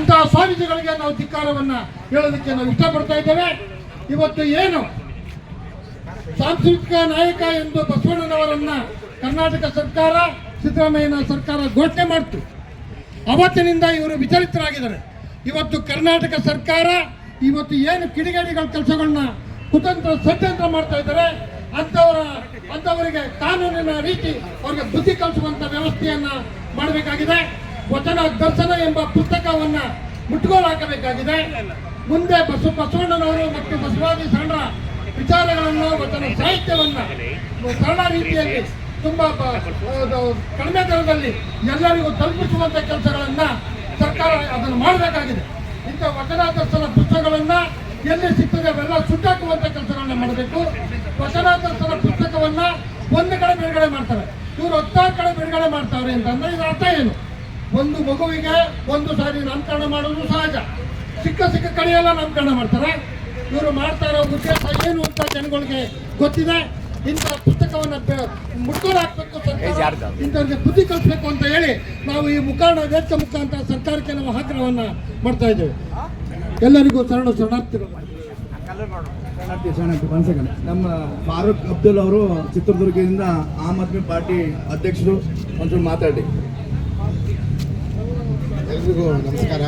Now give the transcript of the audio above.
ಅಂತಹ ಸ್ವಾಮೀಜಿಗಳಿಗೆ ನಾವು ಧಿಕ್ಕಾರವನ್ನು ಹೇಳೋದಕ್ಕೆ ನಾವು ಇಷ್ಟಪಡ್ತಾ ಇದ್ದೇವೆ. ಇವತ್ತು ಏನು ಸಾಂಸ್ಕೃತಿಕ ನಾಯಕ ಎಂದು ಬಸವಣ್ಣನವರನ್ನ ಕರ್ನಾಟಕ ಸರ್ಕಾರ, ಸಿದ್ದರಾಮಯ್ಯನ ಸರ್ಕಾರ ಘೋಷಣೆ ಮಾಡ್ತು. ಅವತ್ತಿನಿಂದ ಇವರು ವಿಚಲಿತರಾಗಿದ್ದಾರೆ. ಇವತ್ತು ಕರ್ನಾಟಕ ಸರ್ಕಾರ ಇವತ್ತು ಏನು ಕಿಡಿಗೇಡಿಗಳ ಕೆಲಸಗಳನ್ನ ಕುತಂತ್ರ ಷಡ್ಯಂತ್ರ ಮಾಡ್ತಾ ಇದ್ದಾರೆ, ಅಂಥವರಿಗೆ ಕಾನೂನಿನ ರೀತಿ ಅವರಿಗೆ ಬುದ್ಧಿ ಕಲಿಸುವಂತ ವ್ಯವಸ್ಥೆಯನ್ನ ಮಾಡಬೇಕಾಗಿದೆ. ವಚನ ದರ್ಶನ ಎಂಬ ಪುಸ್ತಕವನ್ನ ಮುಟ್ಟುಗೋಲು ಹಾಕಬೇಕಾಗಿದೆ. ಮುಂದೆ ಬಸವಣ್ಣನವರು ಮತ್ತು ಬಸವಾದಿ ಶರಣರ ವಿಚಾರಗಳನ್ನು, ವಚನ ಸಾಹಿತ್ಯವನ್ನ ಸರಳ ರೀತಿಯಲ್ಲಿ ತುಂಬಾ ಕಡಿಮೆ ದರದಲ್ಲಿ ಎಲ್ಲರಿಗೂ ತಲುಪಿಸುವಂತ ಕೆಲಸಗಳನ್ನ ಸರ್ಕಾರ ಅದನ್ನು ಮಾಡಬೇಕಾಗಿದೆ. ಇಂಥ ವಚನ ದರ್ಶನ ಪುಸ್ತಕಗಳನ್ನ ಎಲ್ಲಿ ಸಿಗ್ತದೆ ಅವೆಲ್ಲ ಸುಟ್ಟಾಕುವಂತ ಕೆಲಸಗಳನ್ನ ಮಾಡಬೇಕು. ವಚನ ದರ್ಶನ ಪುಸ್ತಕವನ್ನ ಒಂದು ಕಡೆ ಬಿಡುಗಡೆ ಮಾಡ್ತಾರೆ, ಇವರು 16 ಕಡೆ ಬಿಡುಗಡೆ ಮಾಡ್ತಾರೆ ಅಂತಂದ್ರೆ ಇದರ ಅರ್ಥ ಏನು? ಒಂದು ಮಗುವಿಗೆ ಒಂದು ಸಾರಿ ನಾಮಕರಣ ಮಾಡೋದು ಸಹಜ, ಸಿಕ್ಕ ಕಡೆಯೆಲ್ಲ ನಾಮಕರಣ ಮಾಡ್ತಾರೆ. ಇವರು ಮಾಡ್ತಾ ಇರೋ ಉದ್ದೇಶ ಏನು ಅಂತ ಜನಗಳಿಗೆ ಗೊತ್ತಿದೆ. ಇಂಥ ಪುಸ್ತಕವನ್ನು ಮುಟ್ಕೊಂಡು ಹಾಕಬೇಕು, ಇಂಥವ್ರಿಗೆ ಬುದ್ಧಿ ಕಲಿಸಬೇಕು ಅಂತ ಹೇಳಿ ನಾವು ಈ ವೇದಿಕೆ ಮುಖಾಂತರ ಸರ್ಕಾರಕ್ಕೆ ನಾವು ಆಗ್ರಹವನ್ನು ಮಾಡ್ತಾ ಇದ್ದೇವೆ. ಎಲ್ಲರಿಗೂ ಶರಣಾರ್ಥಿಗಳು. ನಮ್ಮ ಫಾರೂಕ್ ಅಬ್ದುಲ್ ಅವರು ಚಿತ್ರದುರ್ಗದಿಂದ ಆಮ್ ಆದ್ಮಿ ಪಾರ್ಟಿ ಅಧ್ಯಕ್ಷರು, ಒಂಚೂರು ಮಾತಾಡಿ. ಎಲ್ರಿಗೂ ನಮಸ್ಕಾರ.